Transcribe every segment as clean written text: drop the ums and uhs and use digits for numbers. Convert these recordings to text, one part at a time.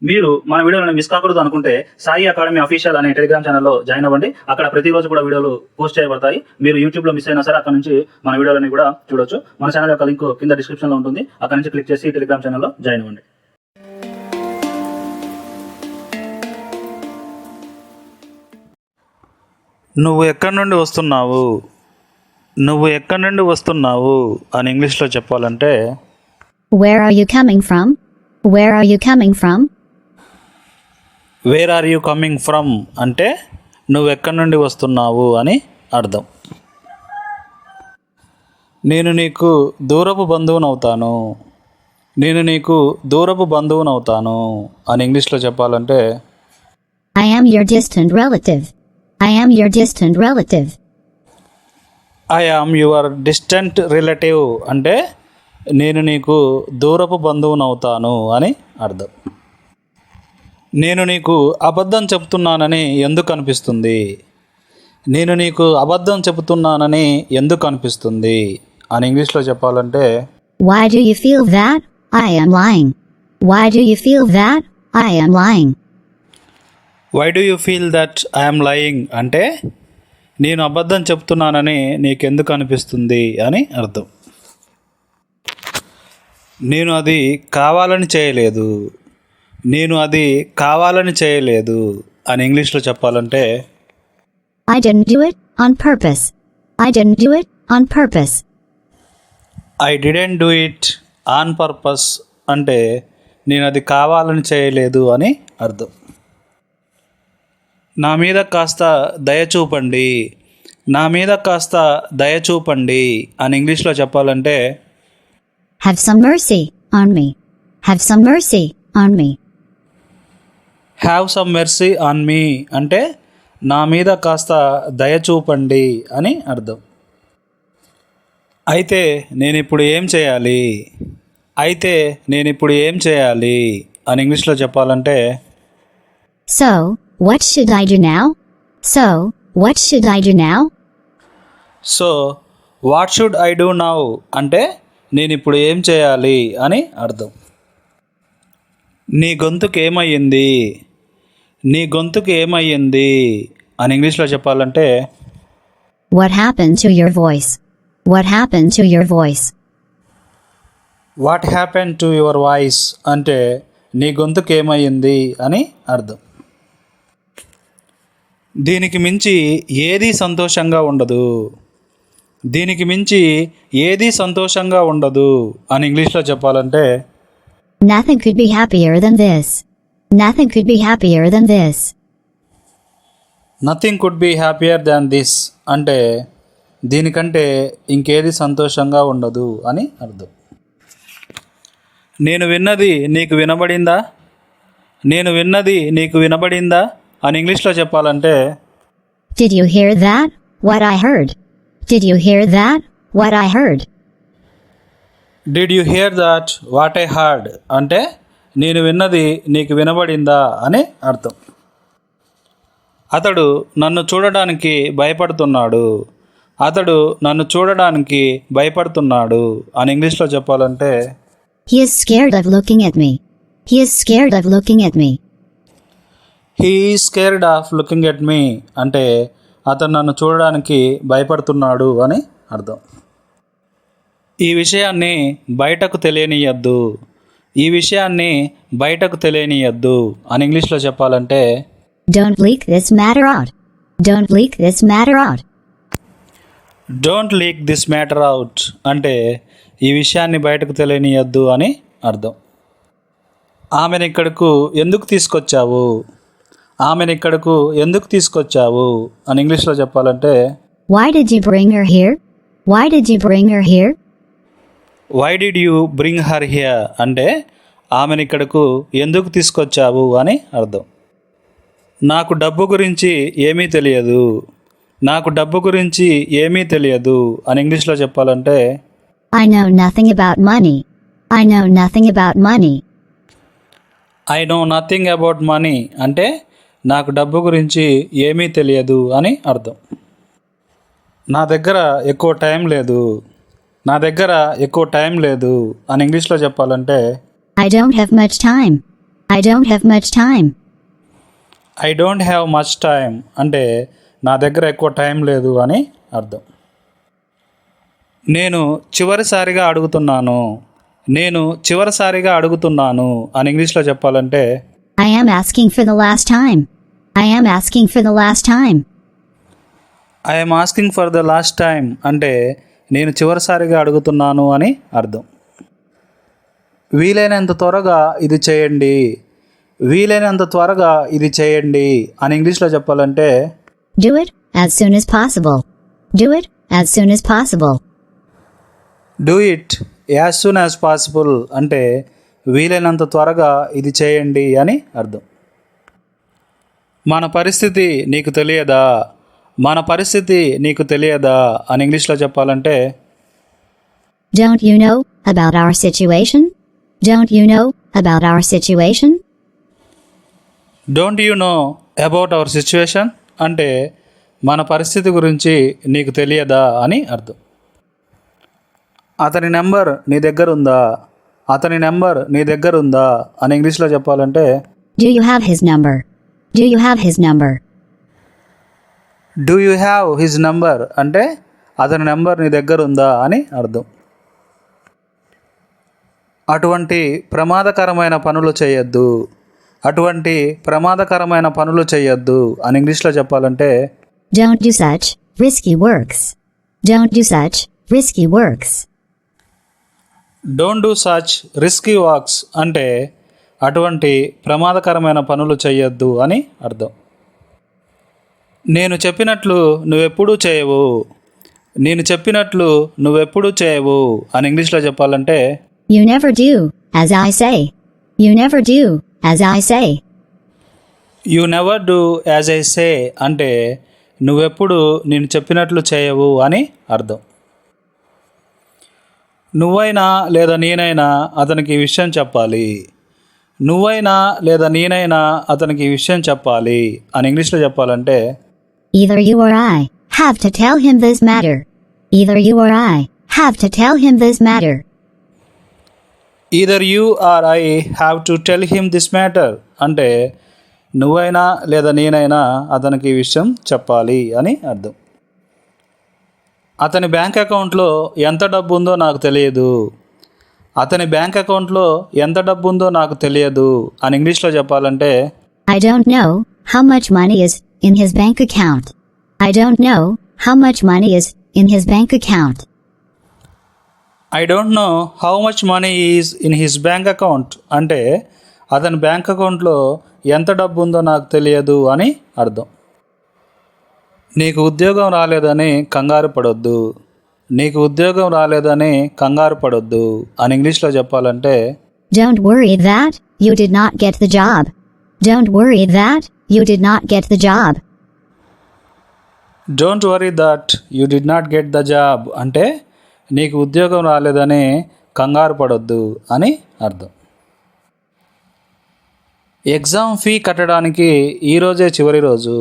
మీరు మన వీడియోలను మిస్ కాకూడదు అనుకుంటే సాయి అకాడమీ అఫీషియల్ అనే టెలిగ్రామ్ ఛానల్లో జాయిన్ అవ్వండి. అక్కడ ప్రతిరోజు కూడా వీడియోలు పోస్ట్ చేయబడతాయి. మీరు యూట్యూబ్లో మిస్ అయినా సరే అక్కడ నుంచి మన వీడియోలని కూడా చూడొచ్చు. మన ఛానల్ యొక్క లింక్ కింద డిస్క్రిప్షన్లో ఉంటుంది. అక్కడ నుంచి క్లిక్ చేసి టెలిగ్రామ్ ఛానల్లో జాయిన్ అవ్వండి. నువ్వు ఎక్కడి నుండి వస్తున్నావు, నువ్వు ఎక్కడి నుండి వస్తున్నావు అని ఇంగ్లీష్లో చెప్పాలంటే Where are you coming from? Where are you coming from? Where are you coming from అంటే నువ్వు ఎక్కడి నుండి వస్తున్నావు అని అర్థం. నేను నీకు దూరపు బంధువునవుతాను, నేను నీకు దూరపు బంధువునవుతాను అని ఇంగ్లీష్లో చెప్పాలంటే I am your distant relative. I am your distant relative. I am your distant relative అంటే నేను నీకు దూరపు బంధువునవుతాను అని అర్థం. నేను నీకు అబద్ధం చెప్తున్నానని ఎందుకు అనిపిస్తుంది, నేను నీకు అబద్ధం చెబుతున్నానని ఎందుకు అనిపిస్తుంది అని ఇంగ్లీష్లో చెప్పాలంటే Why do you feel that? I am lying. Why do you feel that? I am lying. Why do you feel that I'm lying అంటే నేను అబద్ధం చెప్తున్నానని నీకెందుకు అనిపిస్తుంది అని అర్థం. నేను అది కావాలని చేయలేదు, నేను అది కావాలని చేయలేదు అని ఇంగ్లీష్లో చెప్పాలంటే I didn't do it on purpose. I didn't do it on purpose. I didn't do it on purpose అంటే నేను అది కావాలని చేయలేదు అని అర్థం. నా మీద కాస్త దయ చూపండి, నా మీద కాస్త దయ చూపండి అని ఇంగ్లీష్లో చెప్పాలంటే Have some mercy on me. Have some mercy on me. Have some mercy on me అంటే నా మీద కాస్త దయ చూపండి అని అర్థం. అయితే నేను ఇప్పుడు ఏం చేయాలి, అయితే నేను ఇప్పుడు ఏం చేయాలి అని ఇంగ్లీష్లో చెప్పాలంటే So, what should I do now? So, what should I do now? So what should I do now అంటే నేను ఇప్పుడు ఏం చేయాలి అని అర్థం. నీ గొంతుకు ఏమయ్యింది, నీ గొంతుకు ఏమయ్యింది అని ఇంగ్లీష్లో చెప్పాలంటే What happened to your voice? What happened to your voice? What happen to your voice అంటే నీ గొంతుకు ఏమయ్యింది అని అర్థం. దీనికి మించి ఏదీ సంతోషంగా ఉండదు, దీనికి మించి ఏదీ సంతోషంగా ఉండదు అని ఇంగ్లీష్లో చెప్పాలంటే Nothing could be happier than this. Nothing could be happier than this. Nothing could be happier than this అంటే దీనికంటే ఇంకేది సంతోషంగా ఉండదు అని అర్థం. నేను విన్నది నీకు వినబడిందా, నేను విన్నది నీకు వినబడిందా అని ఇంగ్లీష్లో చెప్పాలంటే Did you hear that? What I heard. Did you hear that? What I heard. Did you here that what I heard అంటే నేను విన్నది నీకు వినబడిందా అని అర్థం. అతడు నన్ను చూడడానికి భయపడుతున్నాడు, అతడు నన్ను చూడడానికి భయపడుతున్నాడు అని ఇంగ్లీష్లో చెప్పాలంటే He is scared of looking at me. He is scared of looking at me. He is scared of looking at me అంటే అతను నన్ను చూడడానికి భయపడుతున్నాడు అని అర్థం. ఈ విషయాన్ని బయటకు తెలియనీయద్దు, ఈ విషయాన్ని బయటకు తెలియనీయద్దు అని ఇంగ్లీష్లో చెప్పాలంటే Don't leak this matter out. Don't leak this matter out. Don't leak this matter out అంటే ఈ విషయాన్ని బయటకు తెలియనీయద్దు అని అర్థం. ఆమెను ఇక్కడకు ఎందుకు తీసుకొచ్చావు, ఆమెను ఇక్కడకు ఎందుకు తీసుకొచ్చావు అని ఇంగ్లీష్లో చెప్పాలంటే Why did you bring her here? Why did you bring her here? Why did you bring her here అంటే ఆమెను ఇక్కడకు ఎందుకు తీసుకొచ్చావు అని అర్థం. నాకు డబ్బు గురించి ఏమీ తెలియదు, నాకు డబ్బు గురించి ఏమీ తెలియదు అని ఇంగ్లీష్లో చెప్పాలంటే I know nothing about money. I know nothing about money. I know nothing about money అంటే నాకు డబ్బు గురించి ఏమీ తెలియదు అని అర్థం. నా దగ్గర ఎక్కువ టైం లేదు, నా దగ్గర ఎక్కువ టైం లేదు అని ఇంగ్లీష్లో చెప్పాలంటే I don't have much time. I don't have much time. I don't have much time అంటే నా దగ్గర ఎక్కువ టైం లేదు అని అర్థం. నేను చివరిసారిగా అడుగుతున్నాను. నేను చివరిసారిగా అడుగుతున్నాను అని ఇంగ్లీష్లో చెప్పాలంటే I am asking for the last time. I am asking for the last time. I'm asking for the last time అంటే నేను చివరిసారిగా అడుగుతున్నాను అని అర్థం. వీలైనంత త్వరగా ఇది చేయండి. వీలైనంత త్వరగా ఇది చేయండి అని ఇంగ్లీష్లో చెప్పాలంటే Do it as soon as possible. Do it as soon as possible. Do it as soon as possible అంటే వీలైనంత త్వరగా ఇది చేయండి అని అర్థం. మన పరిస్థితి నీకు తెలియదా, మన పరిస్థితి నీకు తెలియదా అని ఇంగ్లీష్లో చెప్పాలంటే Don't you know about our situation? Don't you know about our situation? Don't you know about our situation అంటే మన పరిస్థితి గురించి నీకు తెలియదా అని అర్థం. అతని నెంబర్ నీ దగ్గర ఉందా, అతని నెంబర్ నీ దగ్గర ఉందా అని ఇంగ్లీష్లో చెప్పాలంటే Do you have his number? Do you have his number? Do you have his number అంటే అతని నెంబర్ నీ దగ్గర ఉందా అని అర్థం. అటువంటి ప్రమాదకరమైన పనులు చేయొద్దు, అటువంటి ప్రమాదకరమైన పనులు చేయొద్దు అని ఇంగ్లీష్లో చెప్పాలంటే Don't do such risky works. Don't do such risky works. Don't do such risky works అంటే అటువంటి ప్రమాదకరమైన పనులు చేయొద్దు అని అర్థం. నేను చెప్పినట్లు నువ్వెప్పుడూ చేయవు, నేను చెప్పినట్లు నువ్వెప్పుడూ చేయవు అని ఇంగ్లీష్లో చెప్పాలంటే You never do as I say. You never do as I say. You never do as I say అంటే నువ్వెప్పుడు నేను చెప్పినట్లు చేయవు అని అర్థం. నువ్వైనా లేదా నేనైనా అతనికి ఈ విషయం చెప్పాలి. నువ్వైనా లేదా నేనైనా అతనికి ఈ విషయం చెప్పాలి అని ఇంగ్లీష్లో చెప్పాలంటే Either you or I have to tell him this matter. Either you or I have to tell him this matter. Either you or I have to tell him this matter అంటే నువ్వైనా లేదా నేనైనా అతనికి ఈ విషయం చెప్పాలి అని అర్థం. అతని బ్యాంక్ అకౌంట్లో ఎంత డబ్బు ఉందో నాకు తెలియదు, అతని బ్యాంక్ అకౌంట్లో ఎంత డబ్బు ఉందో నాకు తెలియదు అని ఇంగ్లీష్లో చెప్పాలంటే I don't know how much money is in his bank account. I don't know how much money is in his bank account. I don't know how much money is in his bank account అంటే అతని bank అకౌంట్లో ఎంత డబ్బు ఉందో నాకు తెలియదు అని అర్థం. నీకు ఉద్యోగం రాలేదని కంగారు పడొద్దు, నీకు ఉద్యోగం రాలేదని కంగారు పడొద్దు అని ఇంగ్లీష్లో చెప్పాలంటే Don't worry that you did not get the job. Don't worry that you did not get the job. Don't worry that you did not get the job అంటే నీకు ఉద్యోగం రాలేదని కంగారు పడొద్దు అని అర్థం. ఎగ్జామ్ ఫీ కట్టడానికి ఈరోజే చివరి రోజు,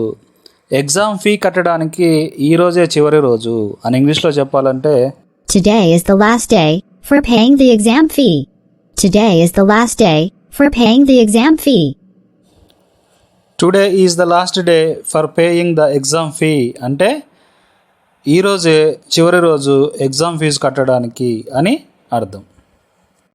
ఎగ్జామ్ ఫీ కట్టడానికి ఈరోజే చివరి రోజు అని ఇంగ్లీష్లో చెప్పాలంటే Today is the last day for paying the exam fee. Today is the last day for paying the exam fee. Today is the last day for paying the exam fee అంటే ఈరోజే చివరి రోజు ఎగ్జామ్ ఫీజు కట్టడానికి అని అర్థం.